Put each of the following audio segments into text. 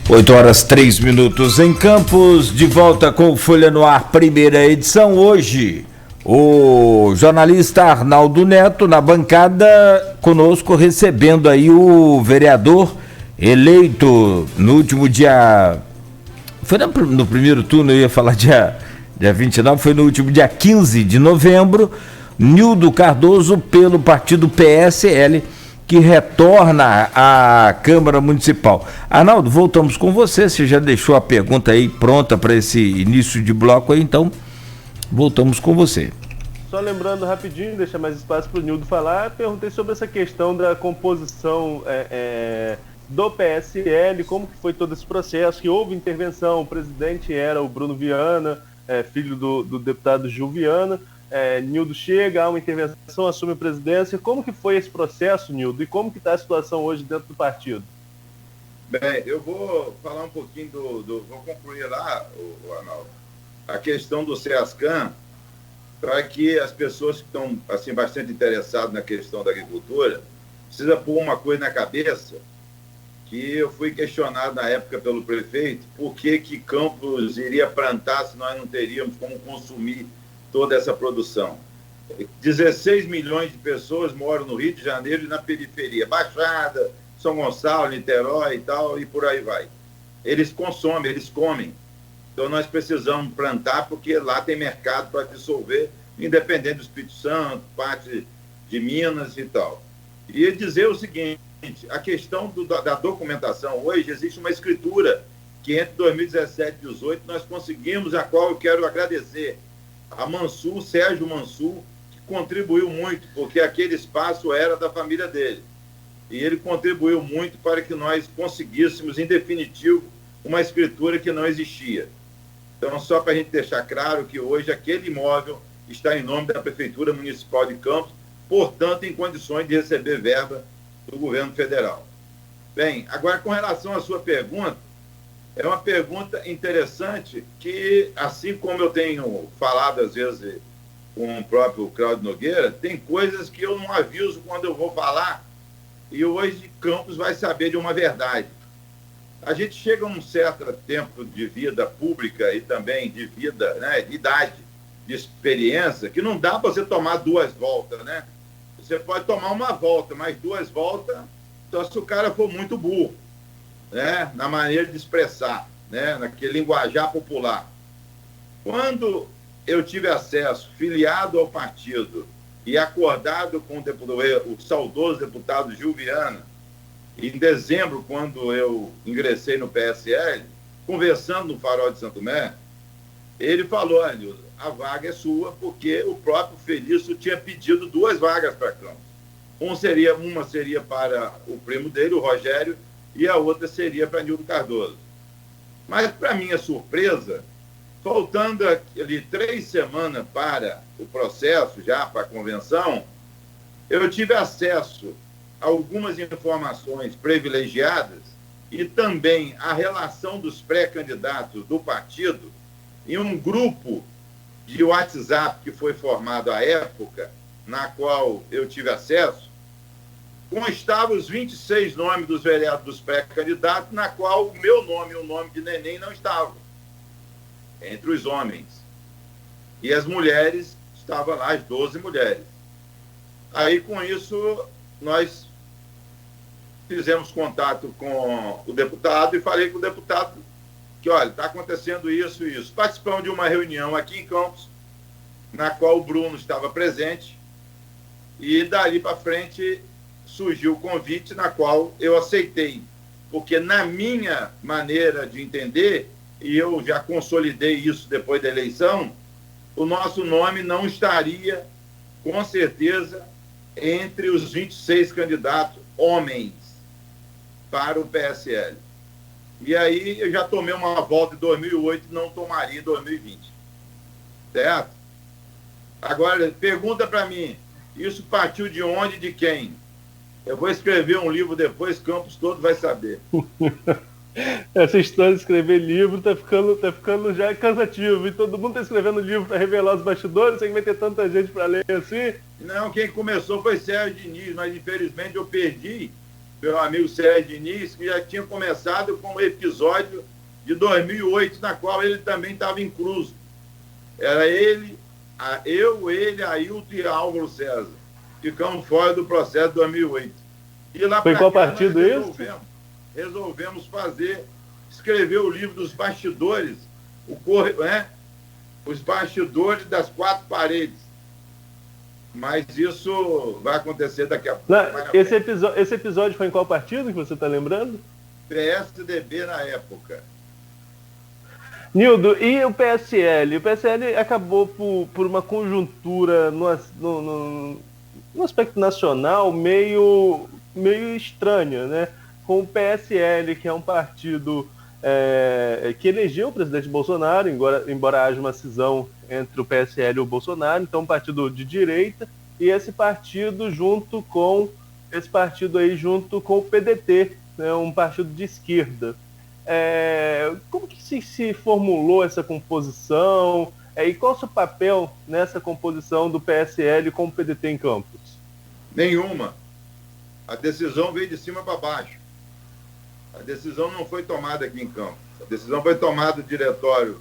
8h03 em Campos, de volta com Folha no Ar, primeira edição. Hoje, o jornalista Arnaldo Neto na bancada conosco, recebendo aí o vereador eleito no último dia... Foi no primeiro turno, eu ia falar dia 29, foi no último dia 15 de novembro, Nildo Cardoso, pelo partido PSL, que retorna à Câmara Municipal. Arnaldo, voltamos com você já deixou a pergunta aí pronta para esse início de bloco aí, então voltamos com você. Só lembrando rapidinho, deixar mais espaço para o Nildo falar, perguntei sobre essa questão da composição do PSL, como que foi todo esse processo, que houve intervenção, o presidente era o Bruno Viana, filho do deputado Gil Viana. Nildo chega, há uma intervenção, assume a presidência. Como que foi esse processo, Nildo? E como que está a situação hoje dentro do partido? Bem, eu vou falar um pouquinho vou concluir lá, Arnaldo, a questão do SEASCAM, para que as pessoas que estão assim, bastante interessadas na questão da agricultura, precisa pôr uma coisa na cabeça, que eu fui questionado na época pelo prefeito, por que Campos iria plantar se nós não teríamos como consumir toda essa produção. 16 milhões de pessoas moram no Rio de Janeiro e na periferia, Baixada, São Gonçalo, Niterói e tal, e por aí vai. Eles consomem, eles comem. Então nós precisamos plantar porque lá tem mercado para absorver, independente do Espírito Santo, parte de Minas e tal. E dizer o seguinte, a questão da documentação, hoje existe uma escritura que entre 2017 e 2018 nós conseguimos, a qual eu quero agradecer a Mansur, Sérgio Mansur, que contribuiu muito, porque aquele espaço era da família dele. E ele contribuiu muito para que nós conseguíssemos, em definitivo, uma escritura que não existia. Então, só para a gente deixar claro que hoje aquele imóvel está em nome da Prefeitura Municipal de Campos, portanto, em condições de receber verba do governo federal. Bem, agora, com relação à sua pergunta, é uma pergunta interessante que, assim como eu tenho falado às vezes com o próprio Cláudio Nogueira, tem coisas que eu não aviso quando eu vou falar e hoje Campos vai saber de uma verdade. A gente chega a um certo tempo de vida pública e também de vida, né, de idade, de experiência, que não dá para você tomar duas voltas, né? Você pode tomar uma volta, mas duas voltas, só se o cara for muito burro, né, na maneira de expressar, né, naquele linguajar popular. Quando eu tive acesso, filiado ao partido e acordado com o saudoso deputado Gil Viana, em dezembro, quando eu ingressei no PSL, conversando no Farol de Santo Tomé, ele falou, olha, a vaga é sua, porque o próprio Felício tinha pedido duas vagas para Campos. Uma seria para o primo dele, o Rogério, e a outra seria para Nildo Cardoso. Mas, para minha surpresa, faltando ali 3 semanas para o processo, já para a convenção, eu tive acesso a algumas informações privilegiadas e também a relação dos pré-candidatos do partido em um grupo de WhatsApp que foi formado à época, na qual eu tive acesso, constavam os 26 nomes dos vereadores dos pré-candidatos, na qual o meu nome e o nome de Neném não estavam, entre os homens. E as mulheres, estavam lá as 12 mulheres. Aí, com isso, nós fizemos contato com o deputado e falei com o deputado que, olha, está acontecendo isso e isso. Participamos de uma reunião aqui em Campos, na qual o Bruno estava presente, e dali para frente surgiu o convite, na qual eu aceitei, porque na minha maneira de entender, e eu já consolidei isso depois da eleição, o nosso nome não estaria, com certeza, entre os 26 candidatos homens para o PSL. E aí eu já tomei uma volta em 2008 e não tomaria em 2020. Certo? Agora, pergunta para mim, isso partiu de onde e de quem? Eu vou escrever um livro depois, Campos todo vai saber. Essa história de escrever livro tá ficando já cansativo. E todo mundo tá escrevendo livro para revelar os bastidores, sem que vai ter tanta gente para ler assim. Não, quem começou foi Sérgio Diniz, mas infelizmente eu perdi meu amigo Sérgio Diniz, que já tinha começado com um episódio de 2008, na qual ele também estava incluso. Era ele, ele, Ailton e Álvaro César. Ficamos fora do processo de 2008. E lá foi qual partido isso? Resolvemos escrever o livro dos bastidores, os bastidores das quatro paredes. Mas isso vai acontecer daqui a pouco. Esse episódio foi em qual partido que você está lembrando? PSDB na época. Nildo, e o PSL? O PSL acabou por uma conjuntura no aspecto nacional meio estranha, né? Com o PSL, que é um partido que elegeu o presidente Bolsonaro, embora haja uma cisão entre o PSL e o Bolsonaro, então um partido de direita, e esse partido junto com o PDT, né, um partido de esquerda. Como que se formulou essa composição? E qual o seu papel nessa composição do PSL com o PDT em Campos? Nenhuma. A decisão veio de cima para baixo. A decisão não foi tomada aqui em Campos. A decisão foi tomada do diretório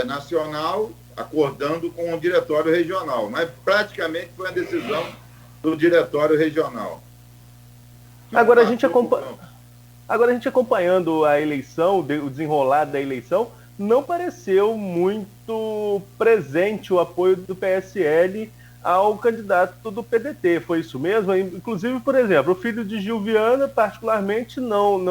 nacional, acordando com o diretório regional. Mas praticamente foi a decisão do diretório regional. Agora a gente acompanhando a eleição, o desenrolar da eleição, não pareceu muito presente o apoio do PSL ao candidato do PDT. Foi isso mesmo? Inclusive, por exemplo, o filho de Gil Viana, particularmente, não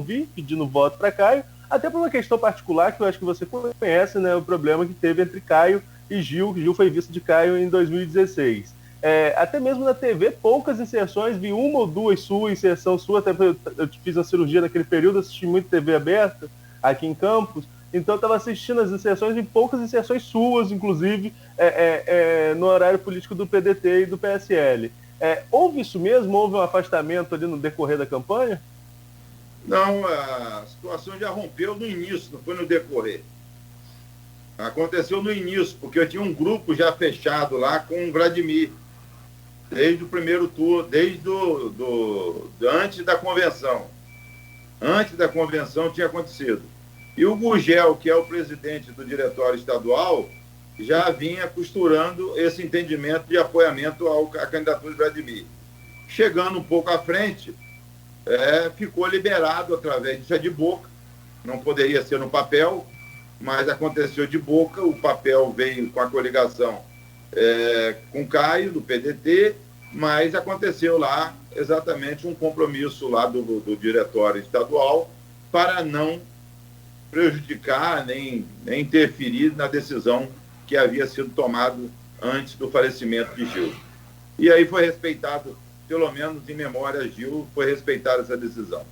vi pedindo voto para Caio, até por uma questão particular que eu acho que você conhece, né, o problema que teve entre Caio e Gil. Gil foi vice de Caio em 2016. Até mesmo na TV, poucas inserções, vi uma ou duas inserção sua, até eu fiz uma cirurgia naquele período, assisti muito TV aberta aqui em Campos, então eu estava assistindo as inserções, e poucas inserções suas, inclusive, no horário político do PDT e do PSL. Houve isso mesmo? Houve um afastamento ali no decorrer da campanha? Não, a situação já rompeu no início, não foi no decorrer. Aconteceu no início, porque eu tinha um grupo já fechado lá com o Vladimir, desde o primeiro turno, antes da convenção. Antes da convenção tinha acontecido. E o Gugel, que é o presidente do diretório estadual, já vinha costurando esse entendimento de apoiamento à candidatura de Vladimir. Chegando um pouco à frente, ficou liberado através disso de boca, não poderia ser no papel, mas aconteceu de boca, o papel veio com a coligação com Caio, do PDT, mas aconteceu lá exatamente um compromisso lá do diretório estadual para não prejudicar nem interferir na decisão que havia sido tomada antes do falecimento de Gil. E aí foi respeitado, pelo menos em memória a Gil, foi respeitada essa decisão.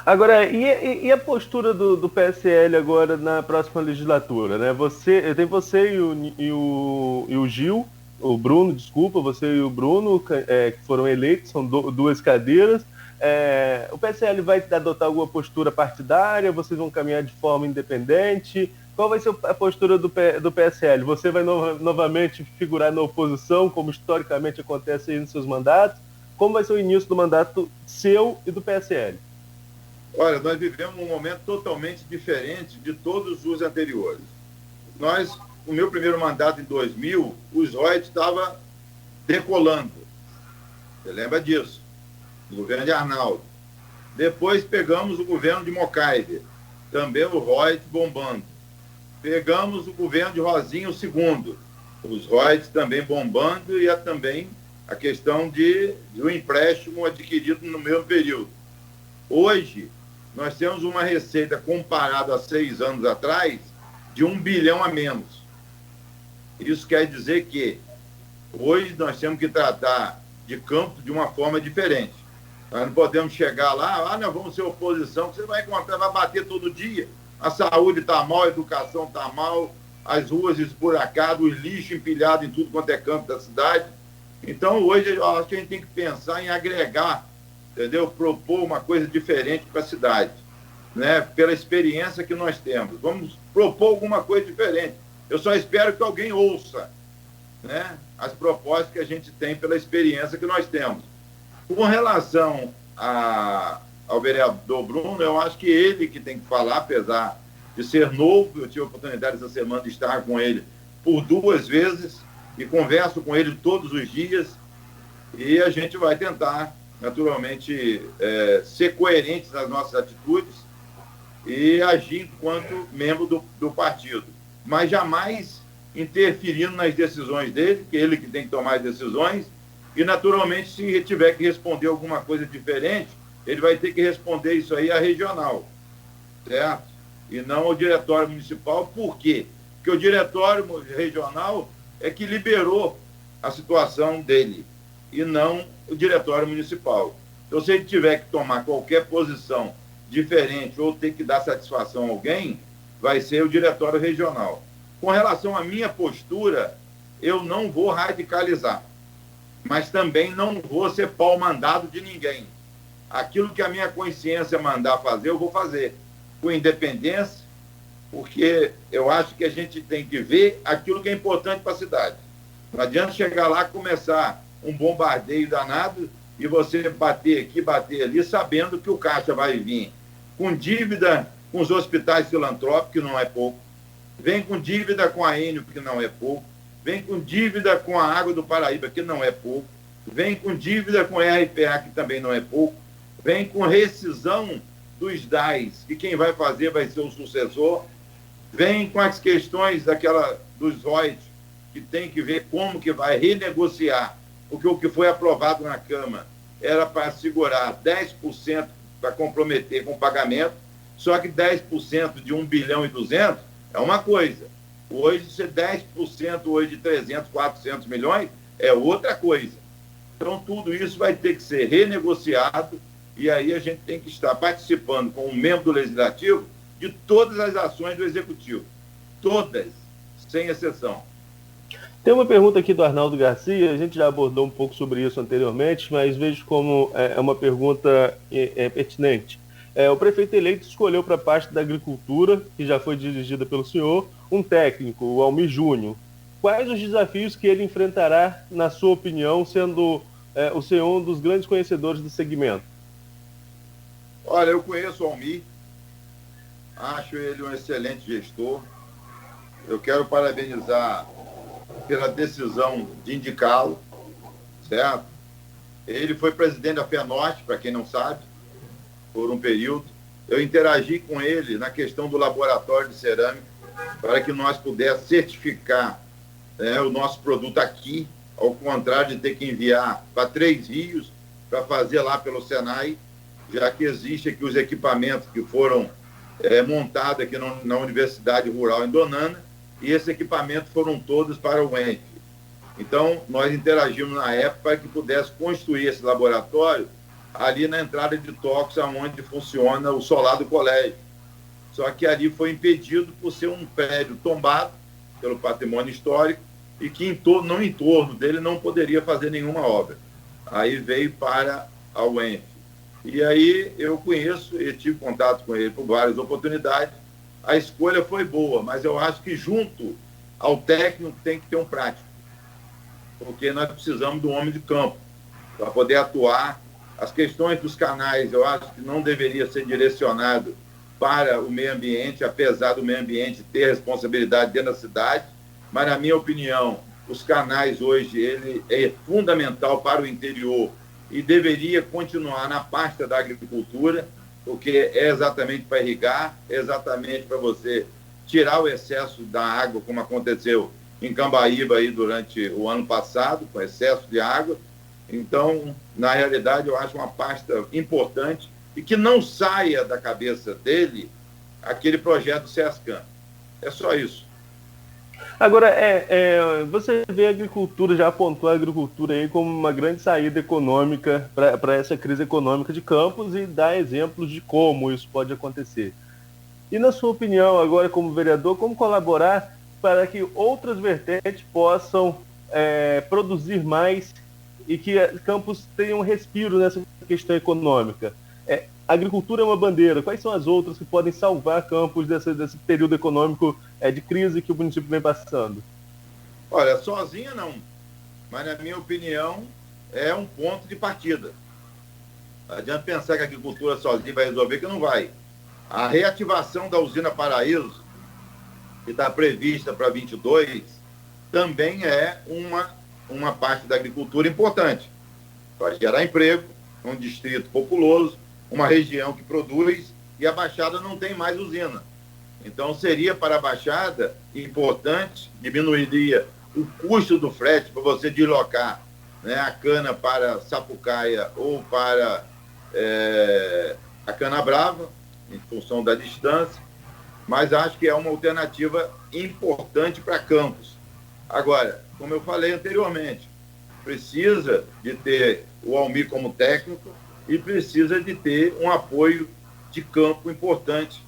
Agora, e a postura do PSL agora na próxima legislatura, né? Tem você e o Gil, o Bruno, desculpa, você e o Bruno, que foram eleitos, são duas cadeiras. O PSL vai adotar alguma postura partidária? Vocês vão caminhar de forma independente? Qual vai ser a postura do PSL? Você vai novamente figurar na oposição, como historicamente acontece aí nos seus mandatos? Como vai ser o início do mandato seu e do PSL? Olha, nós vivemos um momento totalmente diferente de todos os anteriores. O meu primeiro mandato em 2000, o Reut estava decolando. Você lembra disso? O governo de Arnaldo. Depois pegamos o governo de Mocaibe, também o Reut bombando. Pegamos o governo de Rosinho II, os Reut também bombando, e também a questão do empréstimo adquirido no mesmo período. Hoje, nós temos uma receita comparada a 6 anos atrás de 1 bilhão a menos. Isso quer dizer que hoje nós temos que tratar de campo de uma forma diferente. Nós não podemos chegar lá, nós vamos ser oposição, que você vai encontrar, vai bater todo dia. A saúde está mal, a educação está mal, as ruas esburacadas, os lixos empilhados em tudo quanto é canto da cidade. Então, hoje, eu acho que a gente tem que pensar em agregar, entendeu? Propor uma coisa diferente para a cidade, né? Pela experiência que nós temos. Vamos propor alguma coisa diferente. Eu só espero que alguém ouça, né, as propostas que a gente tem pela experiência que nós temos. Com relação ao vereador Bruno, eu acho que ele que tem que falar, apesar de ser novo. Eu tive a oportunidade essa semana de estar com ele por 2 vezes e converso com ele todos os dias, e a gente vai tentar, naturalmente, ser coerentes nas nossas atitudes e agir enquanto membro do partido, mas jamais interferindo nas decisões dele, porque ele que tem que tomar as decisões, e naturalmente, se tiver que responder alguma coisa diferente, ele vai ter que responder isso aí à regional, certo? E não ao diretório municipal. Por quê? Porque o diretório regional é que liberou a situação dele, e não o diretório municipal. Então, se ele tiver que tomar qualquer posição diferente ou ter que dar satisfação a alguém, vai ser o diretório regional. Com relação à minha postura, eu não vou radicalizar, mas também não vou ser pau-mandado de ninguém. Aquilo que a minha consciência mandar fazer, eu vou fazer, com independência, porque eu acho que a gente tem que ver aquilo que é importante para a cidade. Não adianta chegar lá e começar um bombardeio danado e você bater aqui, bater ali, sabendo que o caixa vai vir com dívida com os hospitais filantrópicos, que não é pouco, vem com dívida com a Enio, que não é pouco, vem com dívida com a Água do Paraíba, que não é pouco, vem com dívida com a RPA, que também não é pouco, vem com rescisão dos DAIs, que quem vai fazer vai ser o sucessor, vem com as questões dos royalties, que tem que ver como que vai renegociar, porque o que foi aprovado na Câmara era para segurar 10% para comprometer com o pagamento, só que 10% de 1 bilhão e 200 é uma coisa. Hoje, ser 10% hoje de 300, 400 milhões é outra coisa. Então, tudo isso vai ter que ser renegociado, e aí a gente tem que estar participando como membro do Legislativo de todas as ações do Executivo. Todas, sem exceção. Tem uma pergunta aqui do Arnaldo Garcia, a gente já abordou um pouco sobre isso anteriormente, mas vejo como é uma pergunta pertinente. O prefeito eleito escolheu para a parte da agricultura, que já foi dirigida pelo senhor, um técnico, o Almir Júnior. Quais os desafios que ele enfrentará, na sua opinião, sendo o senhor um dos grandes conhecedores do segmento? Olha, eu conheço o Almir, acho ele um excelente gestor. Eu quero parabenizar pela decisão de indicá-lo, certo? Ele foi presidente da FENORTE, para quem não sabe, por um período. Eu interagi com ele na questão do laboratório de cerâmica, para que nós pudéssemos certificar o nosso produto aqui, ao contrário de ter que enviar para 3 rios para fazer lá pelo Senai, já que existe aqui os equipamentos que foram montados aqui na Universidade Rural em Donana, e esses equipamentos foram todos para o ENF. Então, nós interagimos na época para que pudesse construir esse laboratório ali na entrada de Tocos, onde funciona o solar do colégio. Só que ali foi impedido por ser um prédio tombado pelo patrimônio histórico e que no entorno dele não poderia fazer nenhuma obra. Aí veio para a UENF. E aí eu conheço e tive contato com ele por várias oportunidades. A escolha foi boa, mas eu acho que junto ao técnico tem que ter um prático, porque nós precisamos do homem de campo para poder atuar. As questões dos canais, eu acho que não deveria ser direcionado para o meio ambiente, apesar do meio ambiente ter responsabilidade dentro da cidade, mas, na minha opinião, os canais hoje ele é fundamental para o interior e deveria continuar na pasta da agricultura, porque é exatamente para irrigar, é exatamente para você tirar o excesso da água, como aconteceu em Cambaíba aí durante o ano passado, com excesso de água. Então, na realidade, eu acho uma pasta importante e que não saia da cabeça dele aquele projeto SESCAM. É só isso. Agora, você vê a agricultura, já apontou a agricultura aí como uma grande saída econômica para essa crise econômica de Campos e dá exemplos de como isso pode acontecer. E, na sua opinião, agora como vereador, como colaborar para que outras vertentes possam produzir mais e que Campos tenha um respiro nessa questão econômica? A agricultura é uma bandeira. Quais são as outras que podem salvar Campos desse período econômico de crise que o município vem passando? Olha, sozinha não. Mas, na minha opinião, é um ponto de partida. Não adianta pensar que a agricultura sozinha vai resolver, que não vai. A reativação da usina Paraíso, que está prevista para 22, também é uma parte da agricultura importante. Vai gerar emprego, um distrito populoso, uma região que produz, e a Baixada não tem mais usina. Então, seria para a Baixada importante, diminuiria o custo do frete para você deslocar, né, a cana para Sapucaia ou para a Cana Brava, em função da distância, mas acho que é uma alternativa importante para Campos. Agora, como eu falei anteriormente, precisa de ter o Almir como técnico e precisa de ter um apoio de campo importante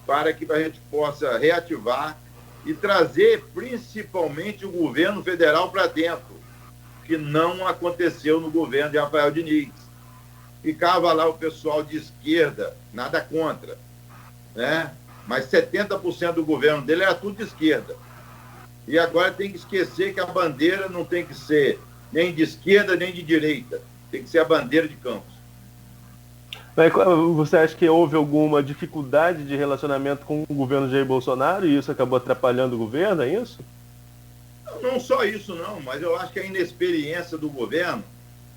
para que a gente possa reativar e trazer principalmente o governo federal para dentro, que não aconteceu no governo de Rafael Diniz. Ficava lá o pessoal de esquerda, nada contra, né? Mas 70% do governo dele era tudo de esquerda. E agora tem que esquecer que a bandeira não tem que ser nem de esquerda nem de direita, tem que ser a bandeira de Campos. Você acha que houve alguma dificuldade de relacionamento com o governo Jair Bolsonaro e isso acabou atrapalhando o governo, é isso? Não só isso, não, mas eu acho que a inexperiência do governo,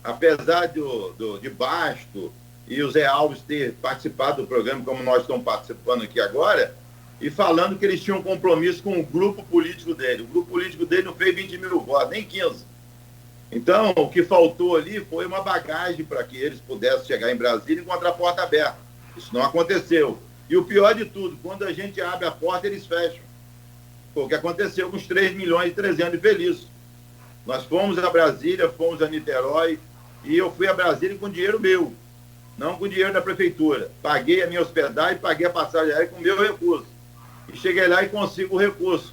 apesar de Basto e o Zé Alves ter participado do programa, como nós estamos participando aqui agora, e falando que eles tinham um compromisso com o grupo político dele. O grupo político dele não fez 20 mil votos, nem 15. Então, o que faltou ali foi uma bagagem para que eles pudessem chegar em Brasília e encontrar a porta aberta. Isso não aconteceu. E o pior de tudo, quando a gente abre a porta, eles fecham. Foi o que aconteceu com os 3 milhões e 300 infelizes. Nós fomos a Brasília, fomos a Niterói, e eu fui a Brasília com dinheiro meu, não com dinheiro da prefeitura. Paguei a minha hospedagem, paguei a passagem aérea com o meu recurso. E cheguei lá e consigo o recurso.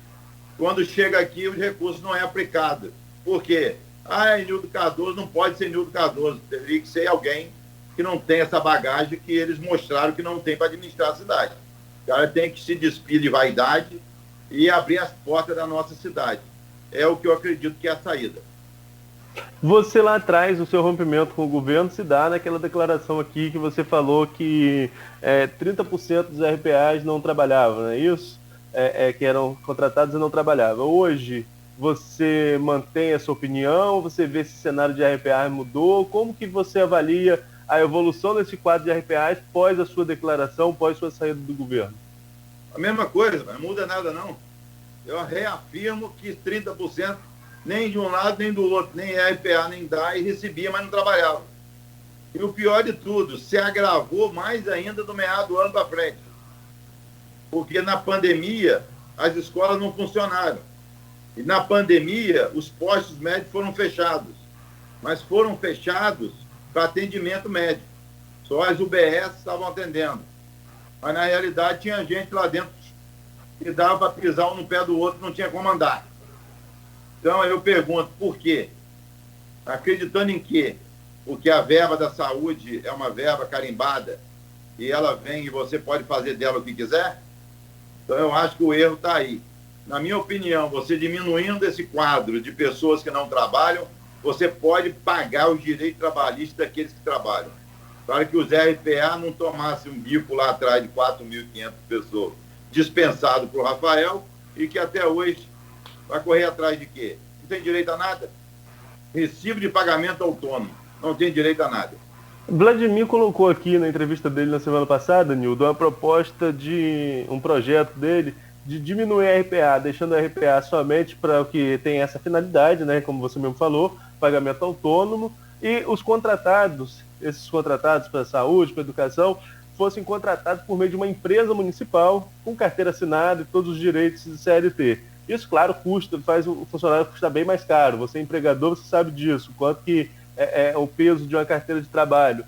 Quando chega aqui, o recurso não é aplicado. Por quê? É Nildo Cardoso, não pode ser Nildo Cardoso. Teria que ser alguém que não tem essa bagagem que eles mostraram que não tem para administrar a cidade. O cara tem que se despir de vaidade e abrir as portas da nossa cidade. É o que eu acredito que é a saída. Você lá atrás, o seu rompimento com o governo se dá naquela declaração aqui que você falou que 30% dos RPAs não trabalhavam, não é isso? Que eram contratados e não trabalhavam. Hoje, você mantém essa opinião? Você vê se o cenário de RPA mudou? Como que você avalia a evolução desse quadro de RPAs pós a sua declaração, pós sua saída do governo? A mesma coisa, não muda nada não. Eu reafirmo que 30% nem de um lado nem do outro, nem RPA nem DAE recebia, mas não trabalhava. E o pior de tudo, se agravou mais ainda do meado do ano para frente. Porque na pandemia as escolas não funcionaram. E na pandemia, os postos médicos foram fechados. Mas foram fechados para atendimento médico. Só as UBS estavam atendendo. Mas, na realidade, tinha gente lá dentro que dava para pisar um no pé do outro, não tinha como andar. Então, eu pergunto, por quê? Acreditando em quê? Porque a verba da saúde é uma verba carimbada e ela vem e você pode fazer dela o que quiser? Então, eu acho que o erro está aí. Na minha opinião, você diminuindo esse quadro de pessoas que não trabalham, você pode pagar os direitos trabalhistas daqueles que trabalham. Para que os RPA não tomassem um bico lá atrás de 4.500 pessoas dispensado por Rafael e que até hoje vai correr atrás de quê? Não tem direito a nada? Recibo de pagamento autônomo, não tem direito a nada. Vladimir colocou aqui na entrevista dele na semana passada, Nildo, uma proposta de um projeto dele de diminuir a RPA, deixando a RPA somente para o que tem essa finalidade, né, como você mesmo falou, pagamento autônomo, e os contratados, esses contratados para a saúde, para a educação, fossem contratados por meio de uma empresa municipal, com carteira assinada e todos os direitos de CLT. Isso, claro, custa, faz o funcionário custar bem mais caro. Você é empregador, você sabe disso, quanto que é o peso de uma carteira de trabalho.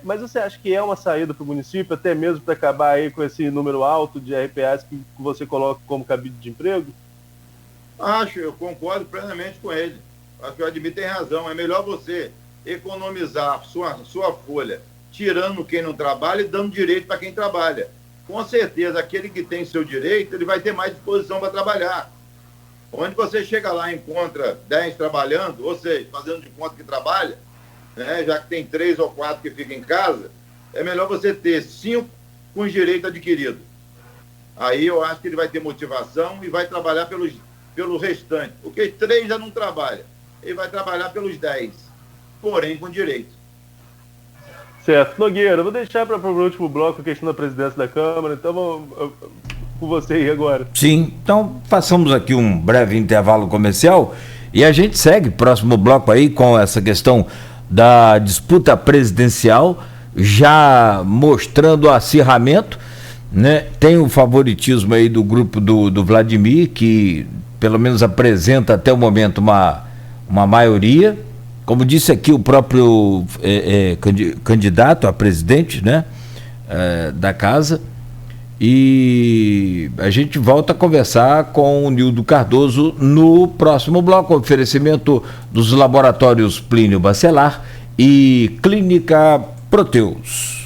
Mas você acha que é uma saída para o município, até mesmo para acabar aí com esse número alto de RPAs que você coloca como cabide de emprego? Acho, eu concordo plenamente com ele. Acho que o Admir tem razão. É melhor você economizar sua folha, tirando quem não trabalha e dando direito para quem trabalha. Com certeza, aquele que tem seu direito, ele vai ter mais disposição para trabalhar. Onde você chega lá e encontra 10 trabalhando, ou seja, fazendo de conta que trabalha, né? Já que tem 3 ou 4 que ficam em casa, é melhor você ter 5 com direito adquirido. Aí eu acho que ele vai ter motivação e vai trabalhar pelo restante. Porque 3 já não trabalha. Ele vai trabalhar pelos 10, porém com direito. Certo. Nogueira, vou deixar para o último bloco a questão da presidência da Câmara, então vamos com você aí agora. Sim, então façamos aqui um breve intervalo comercial e a gente segue próximo bloco aí com essa questão da disputa presidencial, já mostrando o acirramento, né? Tem o favoritismo aí do grupo do Vladimir, que pelo menos apresenta até o momento uma maioria. Como disse aqui o próprio candidato a presidente, né, da casa, e a gente volta a conversar com o Nildo Cardoso no próximo bloco, oferecimento dos laboratórios Plínio Bacelar e Clínica Proteus.